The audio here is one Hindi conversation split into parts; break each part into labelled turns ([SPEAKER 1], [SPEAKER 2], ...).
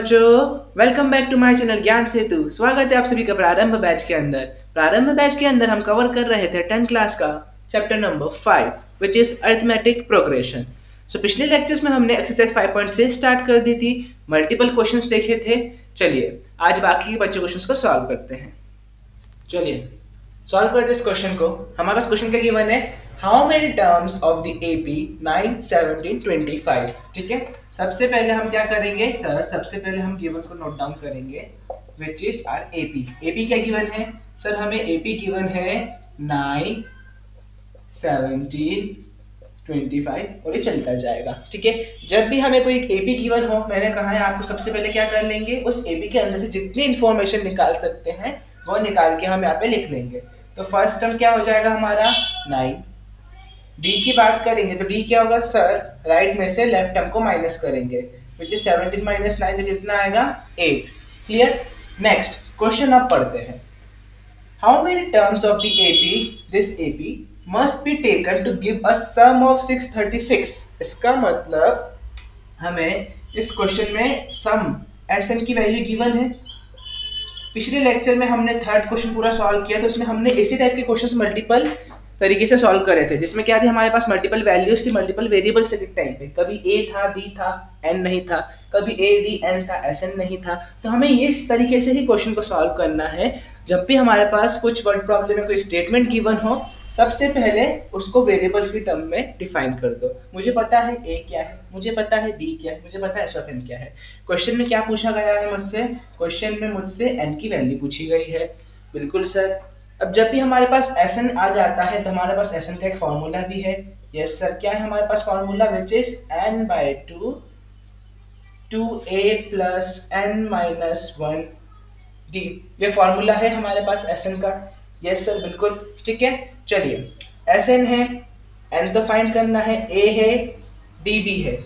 [SPEAKER 1] बच्चों, welcome back to my channel Gyan Setu. स्वागत है आप सभी का प्रारंभ बैच के अंदर। प्रारंभ बैच के अंदर हम कवर कर रहे थे 10th क्लास का chapter number 5 which is arithmetic progression. So पिछले लेक्चर्स में हमने एक्सरसाइज 5.3 स्टार्ट कर दी थी, मल्टीपल क्वेश्चंस देखे थे। चलिए आज बाकी के बच्चों क्वेश्चंस को सॉल्व करते हैं। चलिए सॉल्व करते इस क्वेश्चन को। हमारे पास क्वेश्चन क्या गिवन है, how many terms of the AP 9, 17, 25। ठीक है, सबसे पहले हम क्या करेंगे सर, सबसे पहले हम गिवन को नोट डाउन करेंगे which is are AP. AP क्या गिवन है सर, हमें एपी गिवन है 9, 17, 25 और ये चलता जाएगा। ठीक है, जब भी हमें कोई एपी गिवन हो, मैंने कहा है आपको सबसे पहले क्या कर लेंगे, उस एपी के अंदर से जितनी इंफॉर्मेशन निकाल सकते हैं वो निकाल के हम यहाँ पे लिख लेंगे। तो फर्स्ट टर्म क्या हो जाएगा हमारा 9। डी की बात करेंगे तो डी क्या होगा सर, राइट में से लेफ्ट टर्म को माइनस करेंगे विच इज 17 माइनस 9 तो कितना आएगा 8। क्लियर। नेक्स्ट क्वेश्चन अब पढ़ते हैं, how many terms of the AP this AP must be taken to give a sum of 636। इसका मतलब हमें इस क्वेश्चन में सम एसएन की वैल्यू गिवन है। पिछले लेक्चर में हमने थर्ड क्वेश्चन पूरा सॉल्व किया, तो उसमें हमने इसी टाइप के क्वेश्चंस मल्टीपल तरीके से सॉल्व करे थे, जिसमें क्या थी हमारे पास मल्टीपल वैल्यूज थी, मल्टीपल वेरिएबल्स थे टाइप पे। कभी ए था, डी था, एन नहीं था, कभी ए डी एन था, एस एन नहीं था। तो हमें ये इस तरीके से ही क्वेश्चन को सॉल्व करना है। जब भी हमारे पास कुछ वर्ड प्रॉब्लम में कोई स्टेटमेंट गिवन हो, सबसे पहले उसको वेरिएबल्स की टर्म में डिफाइन कर दो। मुझे पता है ए क्या है, मुझे पता है डी क्या है, मुझे पता है एस ऑफ एन क्या है। क्वेश्चन में क्या पूछा गया है मुझसे, क्वेश्चन में मुझसे एन की वैल्यू पूछी गई है। बिल्कुल सर। अब जब भी हमारे पास एसएन आ जाता है तो हमारे पास एसएन का एक फॉर्मूला भी है। यस सर, क्या है हमारे पास formula which is n by 2 2a plus n minus 1d। ये फॉर्मूला है हमारे पास एसएन का। यस सर बिल्कुल। ठीक है, चलिए एसएन है, n तो फाइंड करना है, a है, d भी है,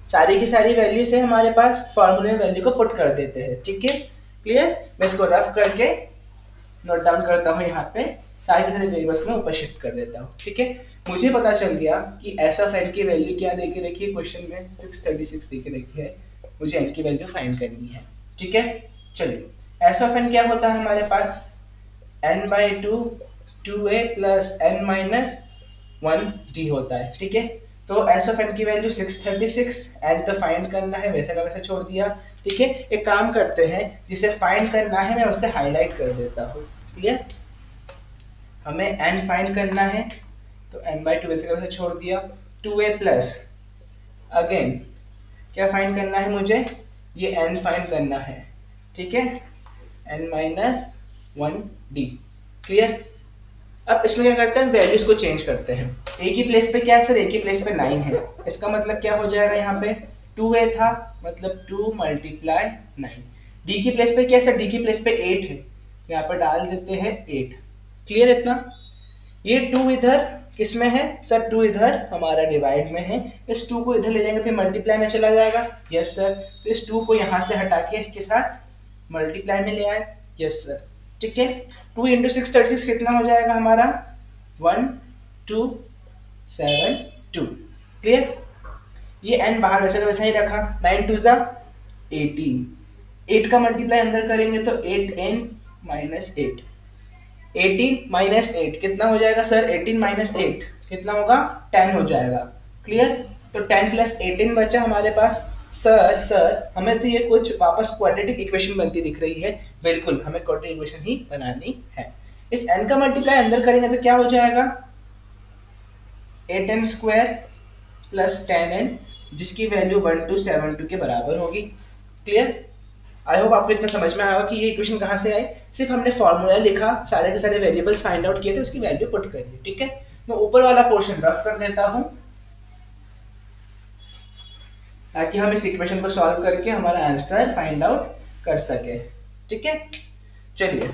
[SPEAKER 1] सारी की सारी वैल्यूज है हमारे पास, फॉर्मूले में वैल्यू को पुट कर देते हैं। ठीक है, क्लियर। मैं इसको रफ करके नोट डाउन करता हूँ, यहाँ पे सारे के सारे वेरिएबल्स को मैं ऊपर शिफ्ट कर देता हूँ। ठीक है, मुझे पता चल गया कि एस ऑफ एन की वैल्यू क्या दे के रखी है क्वेश्चन में, 636 दे के रखी है, मुझे एन की वैल्यू फाइंड करनी है। ठीक है, चलिए एस ऑफ एन क्या होता है हमारे पास, n by 2 2a plus n minus 1d होता है। ठीक है, तो एस ऑफ एन की वैल्यू 636, एन तो फाइंड करना है, वैसे का वैसे छोड़ दिया। ठीक है, एक काम करते हैं, जिसे फाइंड करना है मैं उसे हाईलाइट कर देता हूँ। क्लियर, हमें n फाइंड करना है तो n by 2 वैसे का वैसे छोड़ दिया, 2a प्लस अगेन क्या फाइंड करना है मुझे, ये n फाइंड करना है। ठीक है, n minus 1d। क्लियर। अब इसमें क्या करते हैं, वैल्यूज को चेंज करते हैं। a की प्लेस पे क्या है सर, a की प्लेस पे 9 है, इसका मतलब क्या हो जाएगा, यहाँ पे 2a था मतलब 2 multiply 9। d की प्लेस पे क्या है सर, d की प्लेस पे 8 है, यहाँ पे डाल देते हैं 8। क्लियर इतना। ये 2 इधर किस में है सर, 2 इधर हमारा डिवाइड में है, इस 2 को इधर ले जाएंगे तो मल्टीप्लाई में चला जाएगा। यस सर, तो इस 2 को यहाँ से हटा के इसके साथ मल्टीप्लाई में ले आए। Yes sir. ठीक है, 2 into 636 कितना हो जाएगा हमारा, 1 2 7 2। क्लियर। ये n बाहर वैसे का वैसा ही रखा, 9 2 जा 18, 8 का मल्टीप्लाई अंदर करेंगे तो 8n minus 8, 18 minus 8 कितना हो जाएगा सर, 18 minus 8 कितना होगा, 10 हो जाएगा। क्लियर, तो 10 plus 18 बचा हमारे पास। सर हमें तो ये कुछ वापस क्वाड्रेटिक इक्वेशन बनती दिख रही है। बिल्कुल, हमें क्वाड्रेटिक इक्वेशन ही बनानी है। इस n का मल्टीप्लाई अंदर करेंगे तो क्या हो जाएगा, 8n स्क्वायर प्लस 10n, जिसकी वैल्यू 1272 के बराबर होगी। क्लियर। आई होप आपको इतना समझ में आया कि ये इक्वेशन कहाँ से आई, सिर्फ हमने फॉर्मूला लिखा, सारे के सारे वेरिएबल्स फाइंड आउट किए थे, उसकी वैल्यू पुट कर दी। ठीक है, मैं ऊपर वाला पोर्शन रफ कर देता हूँ ताकि हम इस इक्वेशन को सॉल्व करके हमारा आंसर फाइंड आउट कर सके। ठीक है, चलिए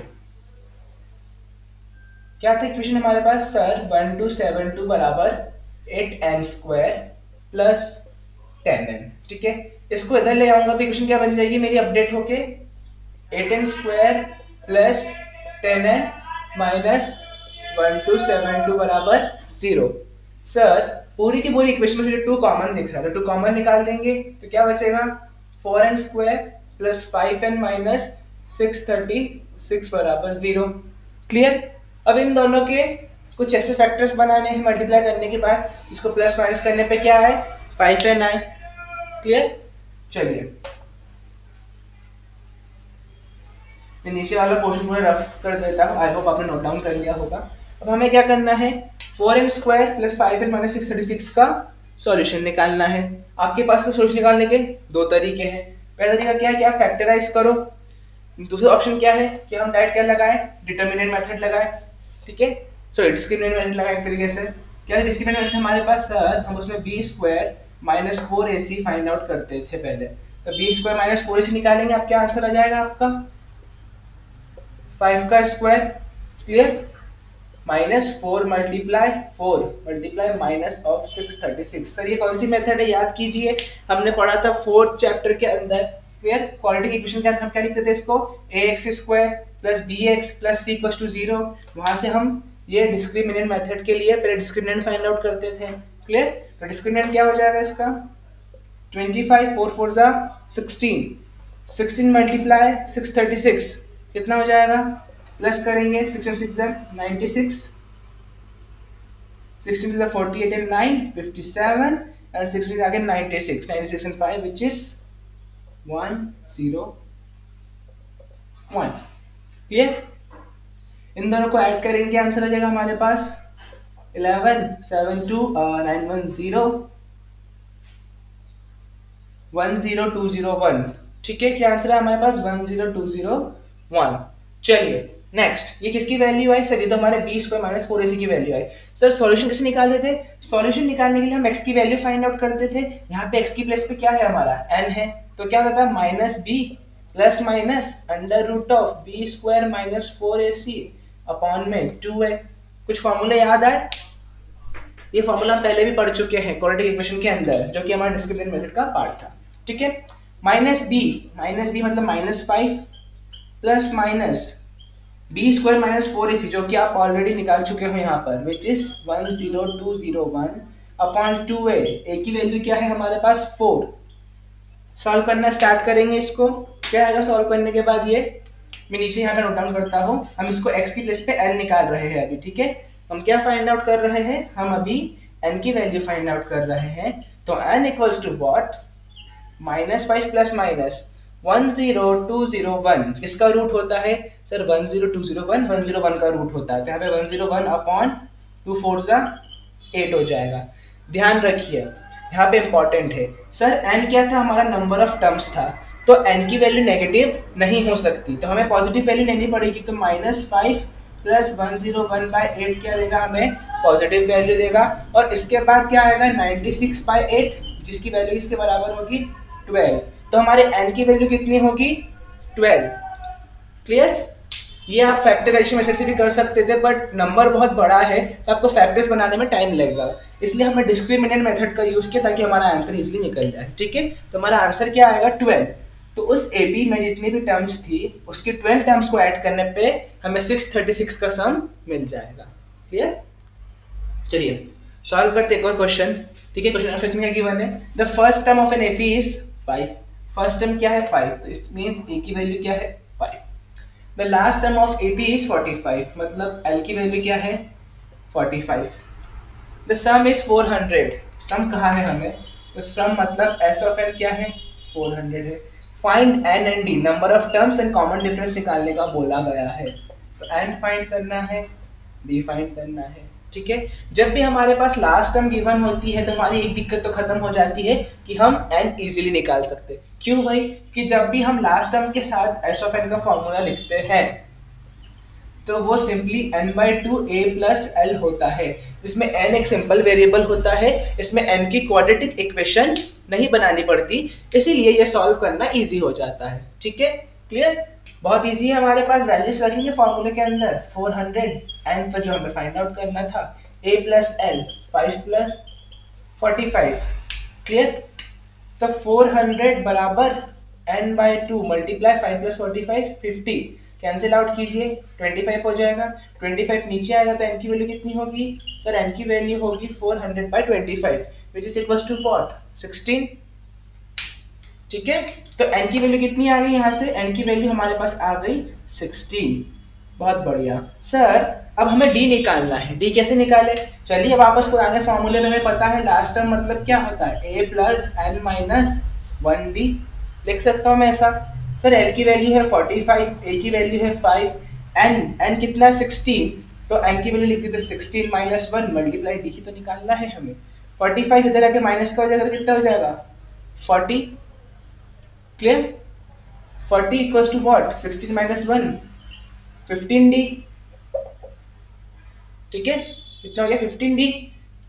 [SPEAKER 1] क्या था इक्वेशन हमारे पास सर, 1272 बराबर 8n स्क्वायर प्लस 10n। ठीक है, इसको इधर ले आऊंगा तो इक्वेशन क्या बन जाएगी मेरी अपडेट होके, 8n square plus 10n minus 1272 बराबर 0। सर पूरी की पूरी इक्वेशन में 2 कॉमन दिख रहा है, तो 2 कॉमन निकाल देंगे तो क्या बचेगा, 4n square plus 5n minus 636 बराबर 0। क्लियर। अब इन दोनों के कुछ ऐसे फैक्टर्स बनाने हैं मल्टीप्लाई करने के बाद, इसको प्लस माइनस करने पे क्या आए, 5n आए। क्लियर। चलिए मैं नीचे वाला पोर्शन पूरा रफ कर देता हूँ, आई होप आपने नोट डाउन कर लिया होगा। अब हमें क्या करना है, 4n square plus 5n minus 636 का सॉल्यूशन निकालना है। आपके पास का सॉल्यूशन निकालने के दो तरीके हैं। पहला तरीका क्या है कि आप फैक्टराइज करो। दूसरा ऑप्शन क्या है कि हम डायरेक्ट क्या लगाए, डिटर्मिनेंट मेथड लगाए। ठीक है, सॉरी डिस्क्रिमिनेंट मेथड लगाए एक तरीके से। क्या है डिस्क्रिमिनेंट मेथड हमारे पास, सर हम उसमें b square minus 4ac find out करते थे पहले। तो b स्क्वायर माइनस 4ac निकालेंगे, आप क्या आंसर आ जाएगा आपका 5 का square. Clear. Minus 4 multiply minus of 636। Sir ये कौन सी मेथड है, याद कीजिए, हमने पढ़ा था 4th चैप्टर के अंदर। क्लियर। क्वाड्रेटिक इक्वेशन के अंदर हम क्या लिखते थे इसको, ax square plus bx plus c equals to 0। वहां से हम ये डिस्क्रिमिनेंट मेथड के लिए पहले डिस्क्रिमिनेंट फाइंड आउट करते थे। क्लियर। तो डिस्क्रिमिनेंट क्या हो जाएगा इसका, 25 4 4 जा 16, 16 मल्टीप्लाई 636 कितना हो जाएगा, प्लस करेंगे 6 and 6 96, 16 to the 48 and 9 57 and 16 again 96 and 5 which is 101। Clear. इन दोनों को ऐड करेंगे, आंसर आ जाएगा हमारे पास 11 7 2 910 10201। ठीक है, क्या आंसर है हमारे पास 10201। चलिए नेक्स्ट, ये किसकी वैल्यू आई, सर ये तो हमारे b स्क्वायर माइनस 4ac की वैल्यू आई। सर सॉल्यूशन कैसे निकालते थे, सॉल्यूशन निकालने के लिए हम x की वैल्यू फाइंड आउट करते थे। यहाँ पे x की प्लेस पे क्या है हमारा n है, तो क्या होता है minus b plus minus under root of b square minus 4ac upon में 2 है। कुछ फॉर्मूला याद आए, ये फॉर्मूला हम पहले भी पढ़ चुके हैं क्वाड्रेटिक इक्वेशन के अंदर, जो कि हमारा डिस्क्रिमिनेंट मेथड का पार्ट था। ठीक है, माइनस b मतलब minus 5 plus minus b square minus 4ac जो कि आप ऑलरेडी निकाल चुके हो यहाँ पर, which is 10201 upon 2a। a की वैल्यू क्या है हमारे पास 4। सॉल्व करना स्टार्ट करेंगे इसको, क्या आएगा सॉल्व करने के बाद, ये मैं नीचे यहाँ पे नोट डाउन करता हूँ। हम इसको x की प्लेस पे n निकाल रहे हैं अभी। ठीक है, हम क्या फाइंड आउट कर रहे हैं, हम अभी n की वैल्यू फाइंड आउट कर रहे हैं। तो n equals to what, minus 5 plus minus 10201 इसका रूट होता है सर 10201, 101 का रूट होता है। तो यहाँ पे 101 अपॉन 2 4 जा 8 हो जाएगा। ध्यान रखिए यहाँ पे इंपॉर्टेंट है, सर n क्या था हमारा, नंबर ऑफ टर्म्स था, तो n की वैल्यू नेगेटिव नहीं हो सकती, तो हमें पॉजिटिव वैल्यू लेनी पड़ेगी। तो माइनस 5 प्लस 101/8 क्या देगा हमें, पॉजिटिव वैल्यू देगा। और इसके बाद क्या आएगा 96/8 जिसकी वैल्यू इसके बराबर होगी 12। तो हमारे n की वैल्यू कितनी होगी 12। क्लियर। ये आप फैक्टराइजेशन मेथड से भी कर सकते थे, बट नंबर बहुत बड़ा है तो आपको फैक्टर्स बनाने में टाइम लगेगा, इसलिए हमने डिस्क्रिमिनेंट मेथड का यूज किया ताकि हमारा आंसर इजीली निकल जाए। ठीक है, तो हमारा आंसर क्या आएगा 12। तो उस AB में जितनी भी टर्म्स थी उसकी 12 टर्म्स को ऐड करने पे हमें 636 का सम मिल जाएगा। क्लियर। चलिए सॉल्व करते एक और क्वेश्चन। ठीक है, क्वेश्चन नंबर 15 क्या गिवन है, the first term of an AP is 5। First term क्या है 5, तो इट मींस A की वैल्यू क्या है 5। The last term of AP is 45, मतलब L की वैल्यू क्या है 45। द सम इज 400, सम कहाँ है हमें, तो सम मतलब S ऑफ N क्या है 400 है। Find N and D, number of terms and common difference निकालने का बोला गया है। तो N फाइंड करना है, D फाइंड करना है। ठीक है, जब भी हमारे पास लास्ट टर्म गिवन होती है तो हमारी एक दिक्कत तो खत्म हो जाती है कि हम n इजीली निकाल सकते हैं। क्यों भाई, कि जब भी हम लास्ट टर्म के साथ s ऑफ n का फॉर्मूला लिखते हैं तो वो simply n/2 a plus l होता है। इसमें n एक सिंपल वेरिएबल होता है, इसमें n की क्वाड्रेटिक इक्वेशन नहीं बनानी पड़ती, इसीलिए ये सॉल्व करना इजी हो जाता है। ठीक है, क्लियर। बहुत इजी है, हमारे पास वैल्यूज रखेंगे फॉर्मूले के अंदर 400 n तो जो हमें फाइंड आउट करना था a plus l 5 plus 45। Clear. तो 400 बराबर n/2 multiply 5 plus 45 50, cancel out कीजिए 25 हो जाएगा। 25 नीचे आएगा तो n की वैल्यू कितनी होगी, सर n की वैल्यू होगी 400/25 which is equals to what 16। ठीक है, तो n की वैल्यू कितनी आ गई यहाँ से, n की वैल्यू हमारे पास आ गई 16। बहुत बढ़िया सर। अब हमें d निकालना है, d कैसे निकाले, चलिए वापस पुराने फॉर्मूले में हमें पता है लास्ट टर्म मतलब क्या होता है, a plus n minus 1d। लिख सकता हूँ मैं ऐसा, सर l की वैल्यू है 45, a की वैल्यू है 5, n कितना है 16, तो n की वैल्यू लिख देते 16 माइनस 1 मल्टीप्लाई d ही तो निकालना है हमें। 45 इधर आके माइनस का हो जाएगा तो कितना हो जाएगा 40, clear. 40 equals to what, 16 minus 1 15d, ठीक है, कितना हो गया 15d।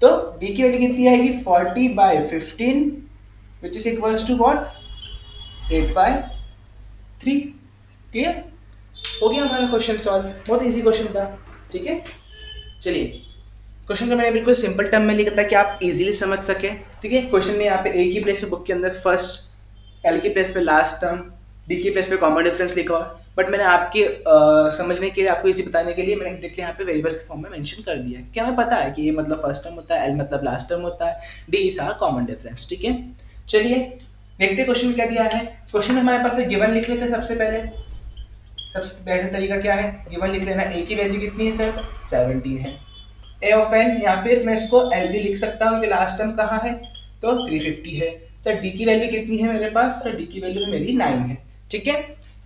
[SPEAKER 1] तो d की वैल्यू कितनी आएगी 40 by 15 which is equals to what 8/3, clear. हो गया हमारा क्वेश्चन सॉल्व, बहुत इजी क्वेश्चन था, ठीक है। चलिए क्वेश्चन को मैंने बिल्कुल सिंपल टर्म में लिखा था कि आप इजीली समझ सके, ठीक है। क्वेश्चन में यहाँ पे a की प्लेस पे बुक के अंदर फर्स्ट, l की प्लेस पे लास्ट टर्म, d की प्लेस पे कॉमन डिफरेंस लिखा हुआ, बट मैंने आपके समझने के लिए, आपको इजी बताने के लिए मैंने डायरेक्टली यहाँ पे वेरिएबल्स के फॉर्म में मेंशन कर दिया है कि हमें पता है कि a मतलब फर्स्ट टर्म होता है, l मतलब लास्ट टर्म होता है, d is our common difference, ठीक है। चलिए देखते क्वेश्चन में क्या दिया है। क्वेश्चन में हमारे पास गिवन लिख लेते हैं सबसे पहले। सबसे बेहतर तरीका क्या है, गिवन लिख लेना। a की वैल्यू कितनी है सर 17 है, a ऑफ n, या फिर मैं इसको l भी लिख सकता हूँ कि लास्ट टर्म कहाँ है तो 350 है। सर d की वैल्यू कितनी है मेरे पास, सर d की वैल्यू मेरी 9 है, ठीक है।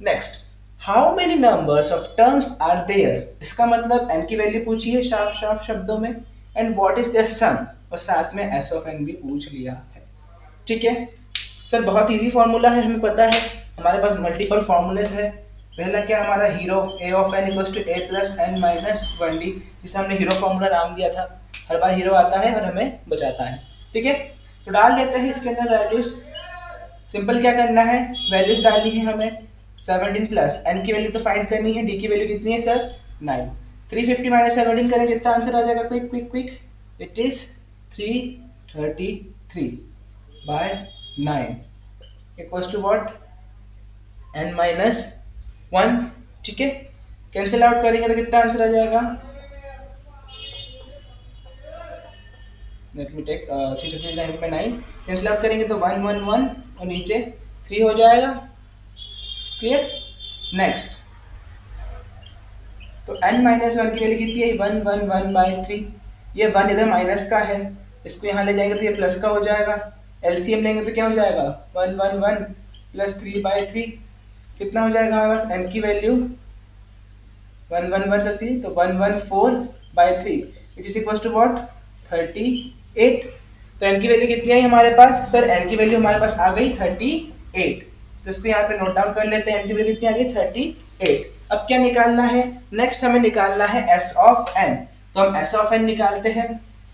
[SPEAKER 1] Next, how many numbers of terms are there, इसका मतलब n की वैल्यू पूछी है साफ शब्दों में, एंड व्हाट इज देयर सम, और साथ में s ऑफ n भी पूछ लिया है, ठीक है। सर बहुत इजी फॉर्मूला है, हमें पता है, हमारे पास मल्टीपल फॉर्मूलेस है। पहला क्या हमारा hero, a of n equals to a plus n minus 1d, जिसे हमने हीरो फॉर्मूला नाम दिया था। हर बार हीरो आता है और हमें बचाता है, ठीक है। तो डाल लेते हैं इसके अंदर वैल्यूज। सिंपल क्या करना है, वैल्यूज डालनी है हमें। 17 प्लस n की वैल्यू तो फाइंड करनी है, d की वैल्यू कितनी है सर 9। 350 माइनस 17 करें, कितना आंसर आ जाएगा, quick quick quick, it is 333 by 9 equals to what n minus 1, ठीक है। कैंसिल आउट करेंगे तो कितना आंसर आ जाएगा, let me take 339 by 9, cancel out करेंगे तो 1 1 1 और नीचे 3 हो जाएगा, क्लियर। नेक्स्ट, तो n माइनस 1 की वैल्यू कितनी है 1 1 1 by 3, ये 1 इधर माइनस का है, इसको यहाँ ले जाएंगे तो ये प्लस का हो जाएगा। एलसीएम लेंगे तो क्या हो जाएगा 1 1 1 प्लस 3/3, कितना हो जाएगा हमारे पास n की वैल्यू 1 1 1 प्लस 3, तो 114/3 which is equals to what 38। तो n की वैल्यू कितनी आई हमारे पास, सर n की वैल्यू हमारे पास आ गई 38, तो इसको यहाँ पे नोट डाउन कर लेते हैं, n की वैल्यू कितनी आ गई 38। अब क्या निकालना है, नेक्स्ट हमें निकालना है s ऑफ n, तो हम s ऑफ n निकालते हैं,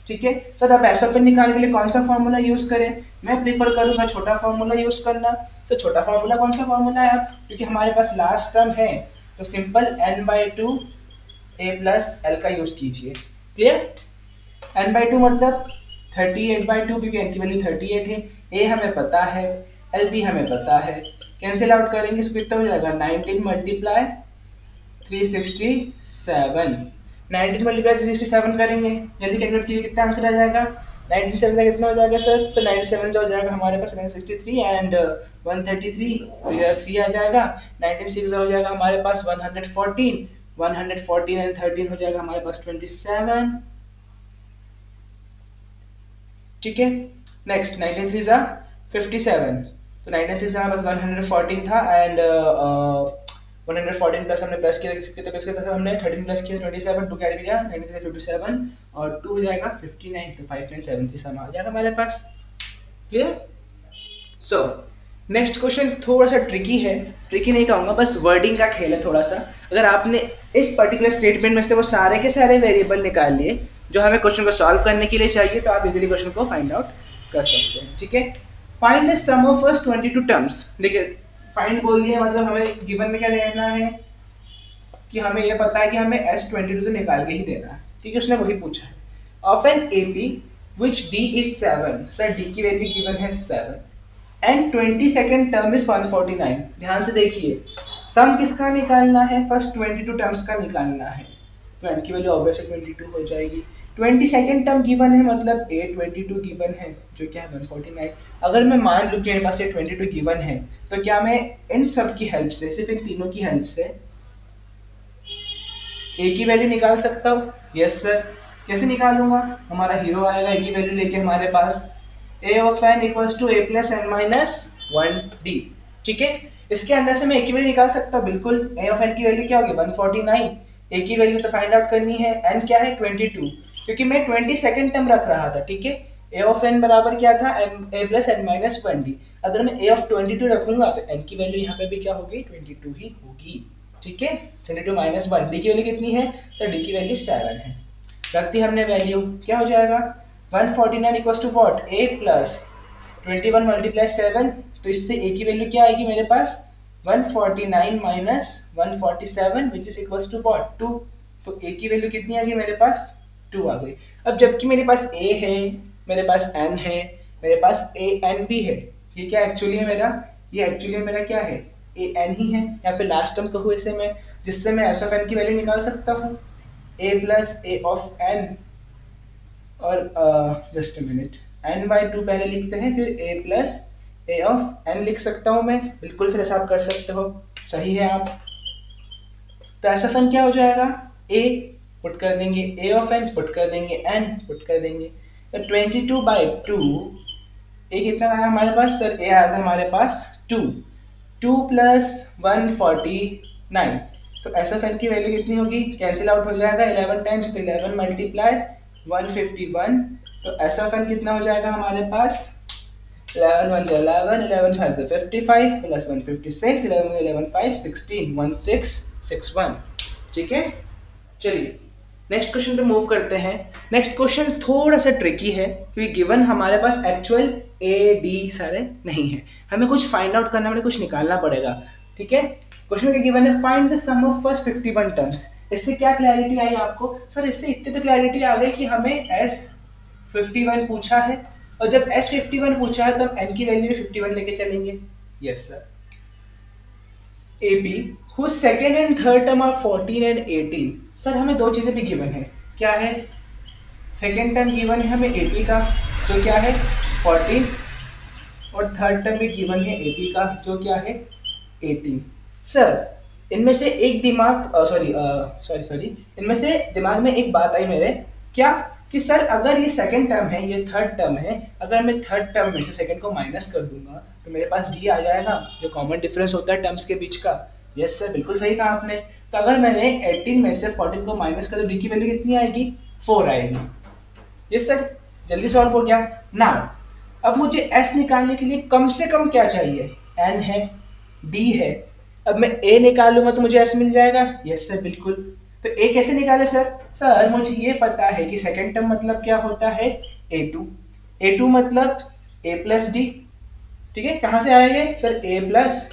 [SPEAKER 1] ठीक है। सर अब s ऑफ n निकालने के लिए कौन सा फॉर्मूला यूज करें, मैं प्रीफर करूंगा छोटा फॉर्मूला यूज करना। तो छोटा फॉर्मूला कौन सा फॉर्मूला है आप, क्योंकि हमारे पास लास्ट टर्म है, तो simple n/2 a plus l का यूज कीजिए, क्लियर। n/2 मतलब 38/2, क्योंकि n की वैल्यू 38 है, a हमें पता है, l भी हमें पता है, कैंसिल आउट करेंगे इसको कितना हो जाएगा 19 मल्टीप्लाई 367, 19 मल्टीप्लाई 367 करेंगे, जल्दी कैलकुलेट कीजिए कितना आंसर आ जाएगा। 97 का कितना हो जाएगा सर, तो 97 हो जाएगा हमारे पास 963 एंड 133, तो इधर 3 आ जाएगा। 196 हो जाएगा हमारे पास 114, 114 एंड 13 हो जाएगा हमारे पास 27, ठीक है। नेक्स्ट 93 जा 57, तो 96 हमारे पास 114 था एंड 114 प्लस हमने प्लस किया, कितने प्लस किया था हमने 13 प्लस किया 27, 2 कैरी गया 93 57 और 2 हो जाएगा 59, तो 5973 सम आ जाएगा हमारे पास, क्लियर। सो नेक्स्ट क्वेश्चन थोड़ा सा ट्रिकी है, ट्रिकी नहीं कहूँगा, बस वर्डिंग का खेल है थोड़ा सा। अगर आपने इस पर्टिकुलर स्टेटमेंट में से वो सारे के सारे वेरिएबल निकाल लिए जो हमें क्वेश्चन को सॉल्व करने के लिए चाहिए, तो आप इजीली क्वेश्चन को फाइंड आउट कर सकते हैं, ठीक है। Find the sum of first 22 terms, देखिए फाइंड बोल दिया मतलब हमें गिवन में क्या लेना है कि हमें ये पता है कि हमें S22 तो निकाल के ही देना है, ठीक है, उसने वही पूछा है। Of an AP which D is 7, sir D की वैल्यू गिवन है 7 एंड 22nd टर्म इज 149। ध्यान से देखिए, सम किसका निकालना है, फर्स्ट 22 टर्म्स का निकालना है, तो n की वैल्यू ऑब्वियसली 22 हो जाएगी। 22nd टर्म गिवन है, मतलब A22 गिवन है जो क्या है 149। अगर मैं मान लूँ कि मेरे पास ये 22 गिवन है, तो क्या मैं इन सब की हेल्प से, सिर्फ इन तीनों की हेल्प से A की वैल्यू निकाल सकता हूँ? Yes sir. कैसे निकालूंगा? हमारा हीरो आएगा A की वैल्यू लेके हमारे पास, A of n equals to A plus n minus 1D। ठीक है, इसके अंदर से मैं A की वैल्यू निकाल सकता हूँ, बिल्कुल। A of n की वैल्यू क्या होगी 149, A की वैल्यू तो फाइंड आउट करनी है, n क्या है 22, क्योंकि मैं 22nd टर्म रख रहा था। ठीक है, A of n बराबर क्या था A plus n minus 1D। अगर मैं A of 22 रखूंगा तो n की वैल्यू यहाँ पे भी क्या होगी 22 ही होगी। ठीक है, 22 minus 1, D की वैल्यू कितनी है सर? D की वैल्यू 7 है। रख दी हमने वैल्यू, क्या हो जाएगा 149 equals to what A plus 21 multiply 7, तो इससे A की वैल्यू क्या आएगी मेरे पास 149 minus 147 which is equals to what 2। तो A की वैल्यू कितनी आ गई मेरे पास 2 आ गई। अब जबकि मेरे पास A है, मेरे पास n है, मेरे पास an भी है, ये क्या एक्चुअली है मेरा, ये एक्चुअली मेरा क्या है an ही है, या फिर लास्ट टर्म कहूँ इसे मैं, जिससे मैं s of n की वैल्यू निकाल सकता हूँ A plus A of n, और just a minute, n by 2 पहले लिखते हैं, फिर A plus A of n लिख सकता हूँ मैं, बिल्कुल से हिसाब कर सकते हो, सही है आप। तो S of n क्या हो जाएगा, A पुट कर देंगे, A ऑफ n पुट कर देंगे, n पुट कर देंगे, तो 22 बाई 2, A कितना आया हमारे पास सर? A आया था हमारे पास 2 प्लस 149, तो S of n की वैल्यू कितनी होगी, कैंसिल आउट हो जाएगा, 11 टाइम्स तो 11 मल्टीप्लाई 151, तो S of n कितना हो जाएगा हमारे पास 11 1 11, 11 5 55 प्लस 156, 11 11 5 16, 1661। ठीक है, चलिए नेक्स्ट क्वेश्चन पे मूव करते हैं। नेक्स्ट क्वेश्चन थोड़ा सा ट्रिकी है, क्योंकि गिवन हमारे पास एक्चुअल A D सारे नहीं है, हमें कुछ फाइंड आउट करना पड़ेगा, कुछ निकालना पड़ेगा। ठीक है, क्वेश्चन में गिवन है find the sum of first 51 terms. इससे क्या क्लैरिटी आई आपको सर? इससे इतनी तो क्लैरिटी आ गई कि हमें S51 पूछा है, और जब S51 पूछा है तो हम n की वैल्यू में 51 लेके चलेंगे। Yes sir. AP whose second and third term are 14 and 18। Sir हमें दो चीजें भी गिवन है, क्या है, सेकेंड टर्म गिवन है हमें AP का जो क्या है 14, और थर्ड टर्म भी गिवन है AP का जो क्या है 18। सर इनमें से एक दिमाग सॉरी इनमें से दिमाग में एक बात आई मेरे, क्या कि सर अगर ये सेकंड टर्म है, ये थर्ड टर्म है, अगर मैं थर्ड टर्म में से सेकंड को माइनस कर दूंगा तो मेरे पास D आ जाएगा, जो कॉमन डिफरेंस होता है टर्म्स के बीच का। यस सर, बिल्कुल सही कहा आपने। तो अगर मैंने 18 में से 14 को माइनस कर, तो D की वैल्यू कितनी आएगी 4 आएगी। यस सर, जल्दी सॉल्व हो गया ना। अब मुझे S निकालने के लिए कम से कम क्या चाहिए, N है, D है, अब मैं A निकालूंगा तो मुझे S मिल जाएगा। यस सर, बिल्कुल। तो A कैसे निकाले सर? सर मुझे ये पता है कि सेकंड टर्म मतलब क्या होता है A2 मतलब A प्लस D। ठीक है, कहाँ से आया ये sir? A plus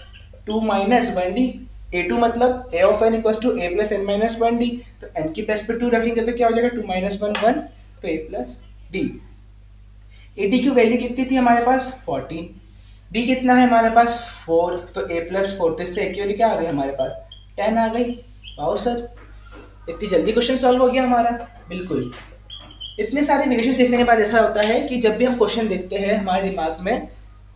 [SPEAKER 1] 2 minus 1D। A2 मतलब A of n equals to A plus n minus 1D। तो n की प्लस पे 2 रखेंगे तो क्या हो जाएगा 2 माइनस 1 1, तो A प्लस D। AD की वैल्यू कितनी थी हमारे पास 14, D कितना है हमारे पास 4, तो A प्लस 4, तो इससे A की वैल्यू क्या आ गई हमारे पास 10 आ गई। वाओ सर, इतनी जल्दी क्वेश्चन सॉल्व हो गया हमारा। बिल्कुल, इतने सारे वेरिएशंस देखने के बाद ऐसा होता है कि जब भी हम क्वेश्चन देखते हैं हमारे दिमाग में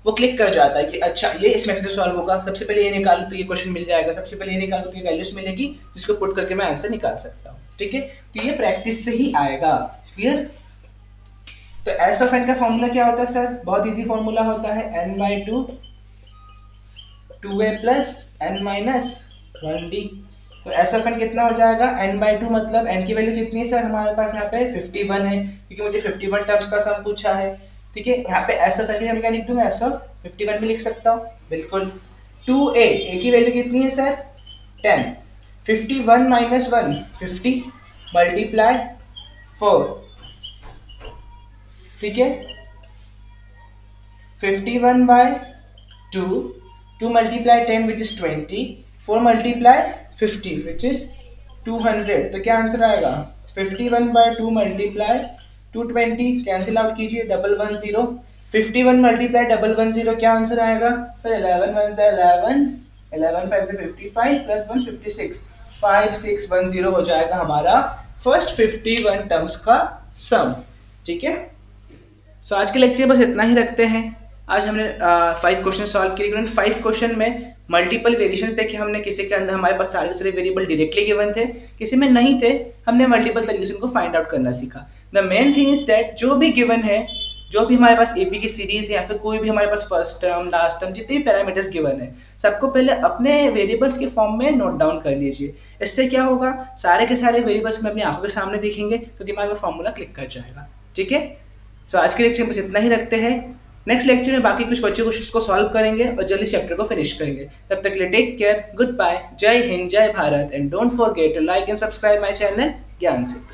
[SPEAKER 1] वो क्लिक कर जाता है कि अच्छा ये इस मेथड से सॉल्व होगा, सबसे पहले ये निकालूं तो ये क्वेश्चन मिल जाएगा, सबसे पहले ये निकालूं तो ये वैल्यूज मिलेगी जिसको पुट करके मैं आंसर निकाल सकता हूँ। ठीक है, तो ये प्रैक्टिस से ही आएगा। क्लियर? तो S ऑफ n का फॉर्मूला क्या होता है सर? बहुत इजी फॉर्मूला होता है n/2 2a plus n minus 1d। तो S ऑफ n कितना हो जाएगा n/2, मतलब n की वैल्यू कितनी है सर हमारे पास यहाँ पे 51 है, क्योंकि मुझे 51 टर्म्स का सम पूछा है। ठीक है, यहाँ पे S ऑफ n की मैं क्या लिख दूंगा, S ऑफ 51 भी लिख सकता हूँ। बिल्कुल। 2a, a की वैल्यू कितनी है सर 10, 51 माइनस 1 50 मल्टीप्लाई 4। ठीक है, 51 by 2 multiply 10 which is 20, 4 multiply 50 which is 200। तो क्या आंसर आएगा 51 बाय 2 मल्टीप्लाई 220, कैंसिल आउट कीजिए, 110। 51 मल्टीप्लाई 110 क्या आंसर आएगा सर? 11 1 11, 11 5 55 प्लस 156, 5610 हो जाएगा हमारा फर्स्ट 51 टर्म्स का सम। ठीक है, सो आज के लेक्चर बस इतना ही रखते हैं। आज हमने 5 क्वेश्चन सॉल्व किए। 5 क्वेश्चन में मल्टीपल वेरिएशंस देखे हमने, किसी के अंदर हमारे पास सारे वेरिएबल डायरेक्टली गिवन थे, किसी में नहीं थे, हमने मल्टीपल तरीके से उनको फाइंड आउट करना सीखा। The main thing is that जो भी गिवन है, जो भी हमारे पास एपी की सीरीज है या फिर कोई भी हमारे पास फर्स्ट टर्म लास्ट टर्म जितने भी पैरामीटर्स गिवन है, सबको पहले अपने वेरिएबल्स के फॉर्म में नोट डाउन कर लीजिए। इससे क्या होगा, सारे के सारे वेरिएबल्स में अपनी आंखों के सामने दिखेंगे तो दिमाग में फॉर्मूला क्लिक कर जाएगा। ठीक है, सो आज के लेक्चर में बस इतना ही रखते हैं। नेक्स्ट लेक्चर में बाकी कुछ बच्चे क्वेश्चंस को सॉल्व करेंगे और जल्दी चैप्टर को फिनिश करेंगे। तब तक के लिए टेक केयर, गुड बाय, जय हिंद, जय Bharat, and don't forget to like and subscribe my channel Gyan Setu.